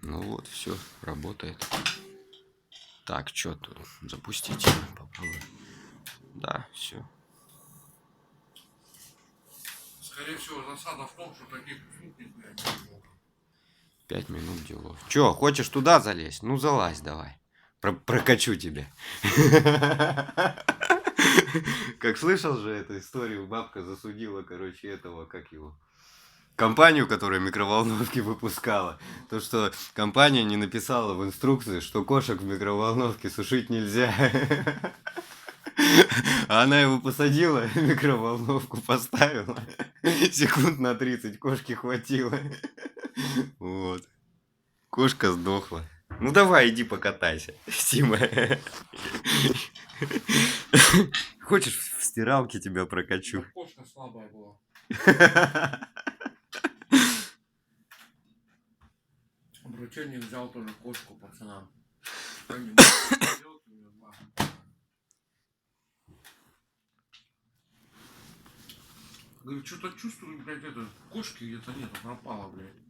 Ну вот, все, работает. Так, что тут? Запустить. Попробуем. Да, все. Скорее всего, засада в том, что таких услуг не 5 минут делов. Че, хочешь туда залезть? Ну залазь давай. Прокачу тебя. Как слышал же эту историю, бабка засудила, короче, этого, как его, компанию, которая микроволновки выпускала. То, что компания не написала в инструкции, что кошек в микроволновке сушить нельзя. А она его посадила, микроволновку поставила. Секунд на 30 кошки хватило. Вот. Кошка сдохла. Ну давай, иди покатайся, Сима. Хочешь, в стиралке тебя прокачу? Кошка слабая была. Брательник взял тоже кошку пацанам. Говорю, что-то чувствую, блядь, это кошки где-то нету, пропала, блядь.